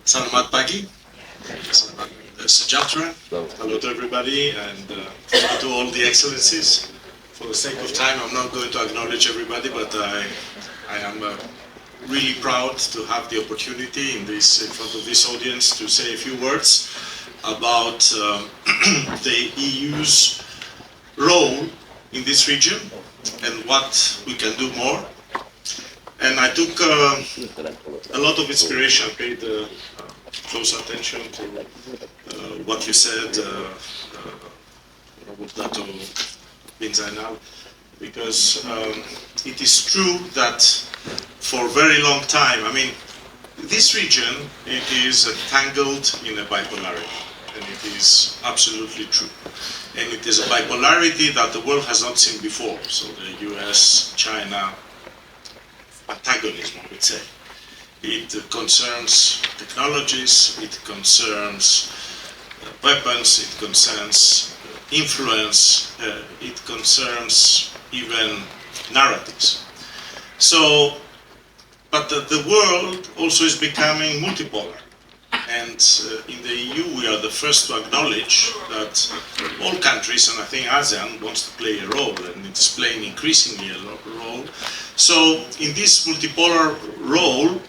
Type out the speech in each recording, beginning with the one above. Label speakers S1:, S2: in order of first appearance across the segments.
S1: Selamat pagi. Selamat sejahtera. Hello to everybody, and thank you to all the excellencies. For the sake of time, I'm not going to acknowledge everybody, but I am really proud to have the opportunity in front of this audience to say a few words about the EU's role in this region and what we can do more. And I took a lot of inspiration, paid close attention to what you said, Dato Bin Zainal, because it is true that for a very long time, I mean, this region, it is entangled in a bipolarity, and it is absolutely true. And it is a bipolarity that the world has not seen before. So the US, China, antagonism, I would say. It concerns technologies, it concerns weapons, it concerns influence, it concerns even narratives. So, but the world also is becoming multipolar. And in the EU, we are the first to acknowledge that all countries, and I think ASEAN wants to play a role, and it's playing increasingly a role. So in this multipolar role,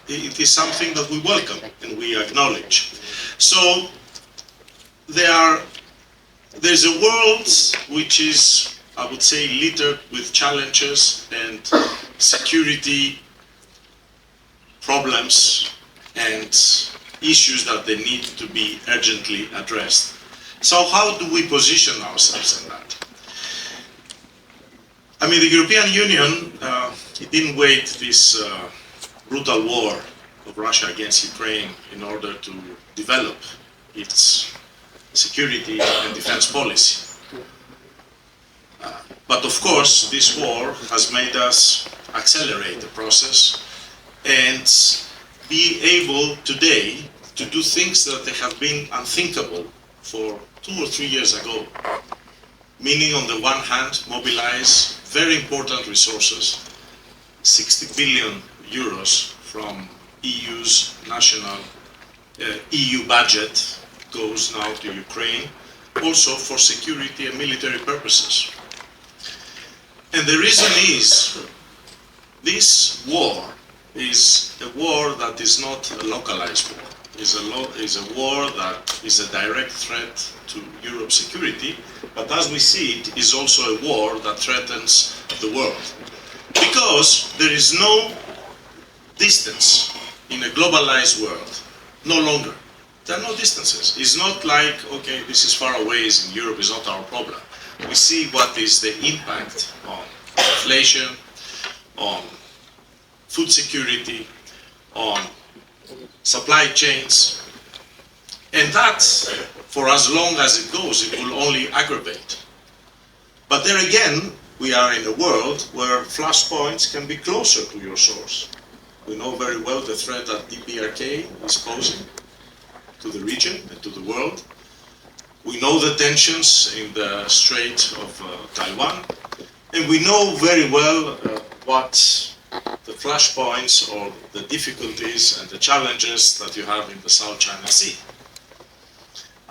S1: it is something that we welcome and we acknowledge. So there's a world which is, I would say, littered with challenges and security problems and issues that they need to be urgently addressed. So how do we position ourselves in that? I mean, the European Union, it didn't wait this brutal war of Russia against Ukraine in order to develop its security and defense policy. But of course, this war has made us accelerate the process and be able today to do things that they have been unthinkable for 2 or 3 years ago. Meaning, on the one hand, mobilize very important resources, 60 billion euros from EU's national EU budget goes now to Ukraine, also for security and military purposes. And the reason is, this war is a war that is not a localized war. Is a war that is a direct threat to Europe's security, but as we see it, is also a war that threatens the world. Because there is no distance in a globalized world, no longer. There are no distances. It's not like, okay, this is far away, it's in Europe, it's not our problem. We see what is the impact on inflation, on food security, on supply chains, and that, for as long as it goes, it will only aggravate. But there again, we are in a world where flashpoints can be closer to your source. We know very well the threat that DPRK is posing to the region and to the world. We know the tensions in the Strait of Taiwan, and we know very well what the flashpoints or the difficulties and the challenges that you have in the South China Sea.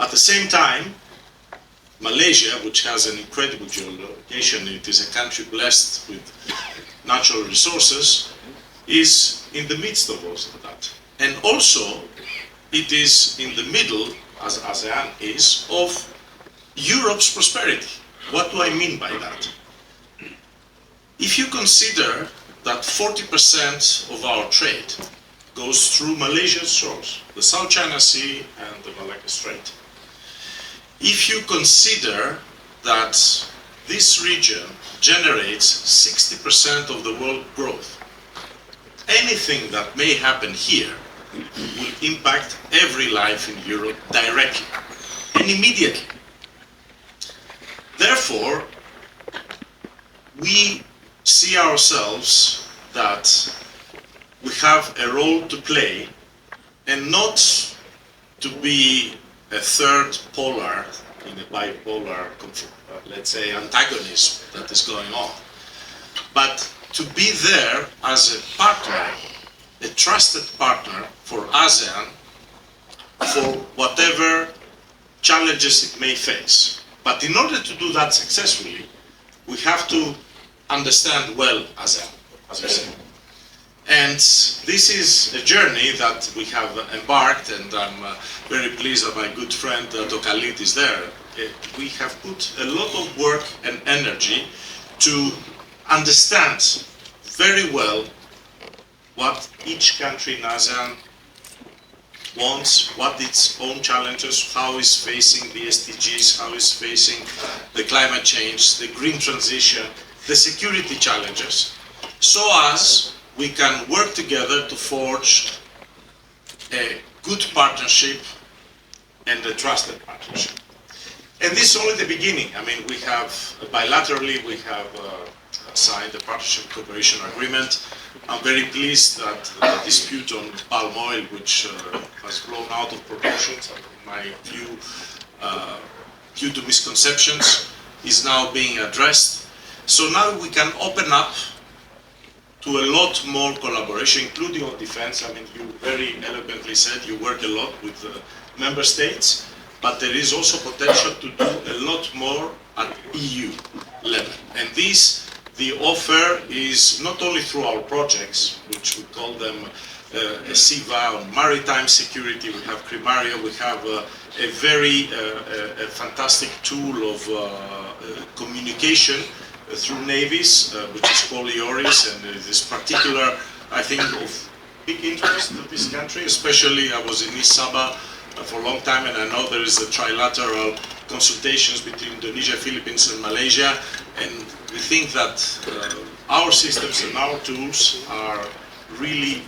S1: At the same time, Malaysia, which has an incredible geolocation, it is a country blessed with natural resources, is in the midst of all of that. And also, it is in the middle, as ASEAN is, of Europe's prosperity. What do I mean by that? If you consider that 40% of our trade goes through Malaysia's shores, the South China Sea and the Malacca Strait. If you consider that this region generates 60% of the world growth, anything that may happen here will impact every life in Europe directly and immediately. Therefore, we see ourselves that we have a role to play, and not to be a third polar in a bipolar, let's say, antagonism that is going on, but to be there as a partner, a trusted partner for ASEAN for whatever challenges it may face. But in order to do that successfully, we have to understand well ASEAN, as we say. And this is a journey that we have embarked, and I'm very pleased that my good friend Dokalit is there. We have put a lot of work and energy to understand very well what each country in ASEAN wants, what its own challenges, how is facing the SDGs, how is facing the climate change, the green transition, the security challenges, so as we can work together to forge a good partnership and a trusted partnership. And this is only the beginning. I mean, we have, bilaterally, we have signed a partnership cooperation agreement. I'm very pleased that the dispute on palm oil, which has blown out of proportions, in my view, due to misconceptions, is now being addressed. So now we can open up to a lot more collaboration, including on defense. I mean, you very eloquently said you work a lot with member states, but there is also potential to do a lot more at EU level. And this, the offer is not only through our projects, which we call them a SIVA on maritime security, we have Crimaria, we have a very fantastic tool of communication through navies, which is called EEAS, and it is particular, I think, of big interest to this country. Especially, I was in East Sabah for a long time, and I know there is a trilateral consultations between Indonesia, Philippines, and Malaysia, and we think that our systems and our tools are really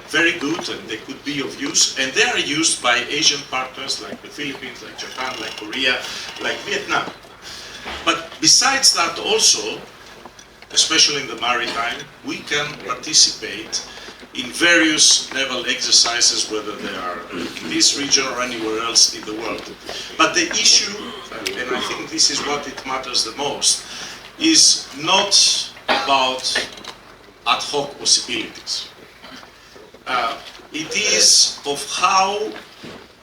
S1: very good, and they could be of use, and they are used by Asian partners like the Philippines, like Japan, like Korea, like Vietnam. But besides that also, especially in the maritime, we can participate in various naval exercises, whether they are in this region or anywhere else in the world. But the issue, and I think this is what it matters the most, is not about ad hoc possibilities. It is of how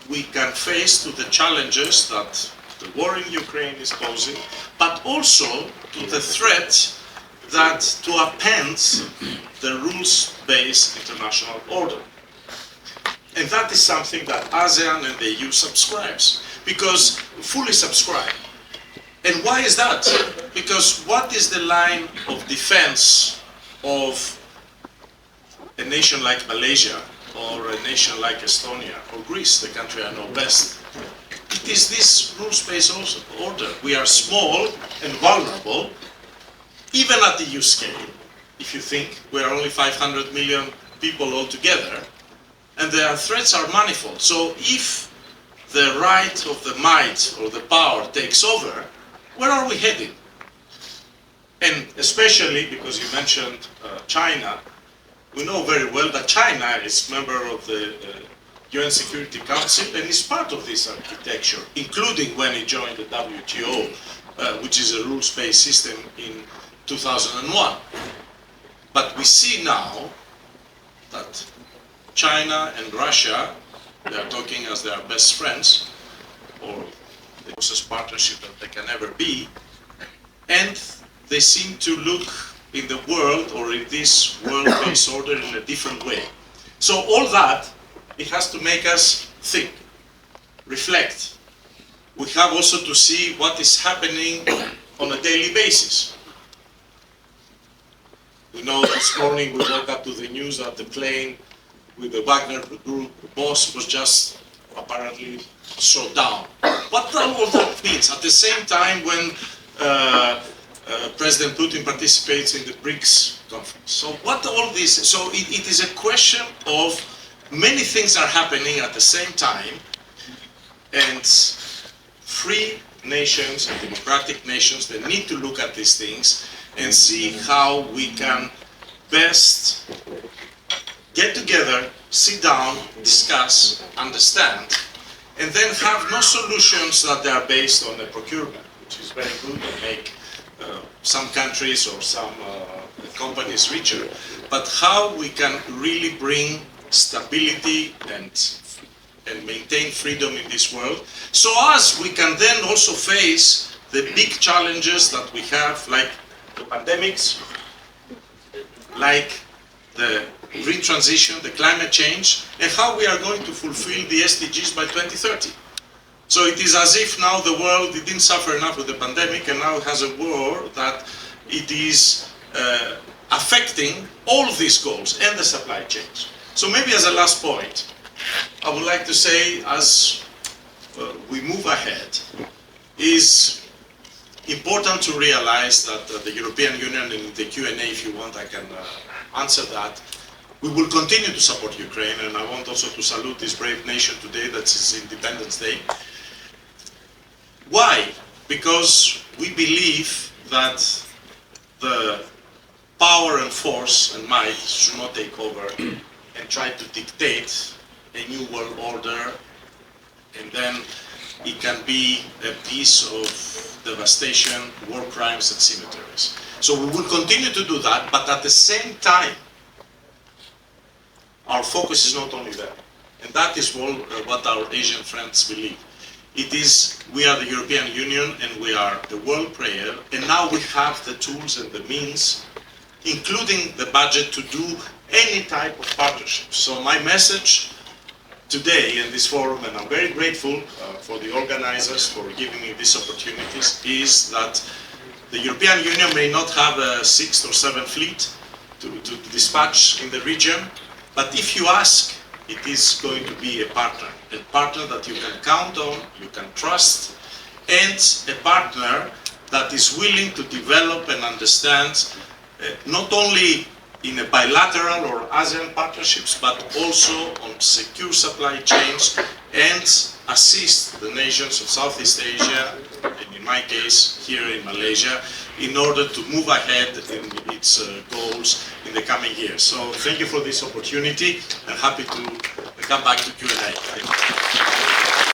S1: we can face to the challenges that the war in Ukraine is posing, but also to the threat that to append the rules-based international order. And that is something that ASEAN and the EU subscribes, because fully subscribe. And why is that? Because what is the line of defense of a nation like Malaysia, or a nation like Estonia, or Greece, the country I know best? It is this rules-based order. We are small and vulnerable, even at the EU scale. If you think we are only 500 million people altogether, and their threats are manifold. So if the right of the might or the power takes over, where are we heading? And especially because you mentioned China, we know very well that China is a member of the UN Security Council and is part of this architecture, including when it joined the WTO, which is a rules-based system in 2001. But we see now that China and Russia, they are talking as their best friends, or the closest partnership that they can ever be, and they seem to look in the world, or in this world-based order, in a different way. So all that, it has to make us think, reflect. We have also to see what is happening on a daily basis. We know this morning we woke up to the news that the plane with the Wagner group boss was just apparently shot down. What all that means? At the same time when President Putin participates in the BRICS conference. So what all this, so it is a question of many things are happening at the same time, and free nations and democratic nations, they need to look at these things and see how we can best get together, sit down, discuss, understand, and then have no solutions that they are based on a procurement, which is very good and make some countries or some companies richer, but how we can really bring stability and and maintain freedom in this world, so as we can then also face the big challenges that we have, like the pandemics, like the green transition, the climate change, and how we are going to fulfill the SDGs by 2030. So it is as if now the world didn't suffer enough with the pandemic, and now it has a war that it is affecting all of these goals and the supply chains. So maybe as a last point, I would like to say, as we move ahead, is important to realize that the European Union, in the Q&A, if you want, I can answer that. We will continue to support Ukraine, and I want also to salute this brave nation today, that's its Independence Day. Why? Because we believe that the power and force and might should not take over and try to dictate a new world order, and then it can be a piece of devastation, war crimes and cemeteries. So we will continue to do that, but at the same time, our focus is not only there. And that is what our Asian friends believe. It is, we are the European Union and we are the world player, and now we have the tools and the means, including the budget, to do any type of partnership. So my message today in this forum, and I'm very grateful for the organizers for giving me these opportunities, is that the European Union may not have a 6th or 7th fleet to dispatch in the region, but if you ask, it is going to be a partner that you can count on, you can trust, and a partner that is willing to develop and understand not only in a bilateral or ASEAN partnerships, but also on secure supply chains, and assist the nations of Southeast Asia, and in my case, here in Malaysia, in order to move ahead in its goals in the coming years. So thank you for this opportunity, and happy to come back to Q&A.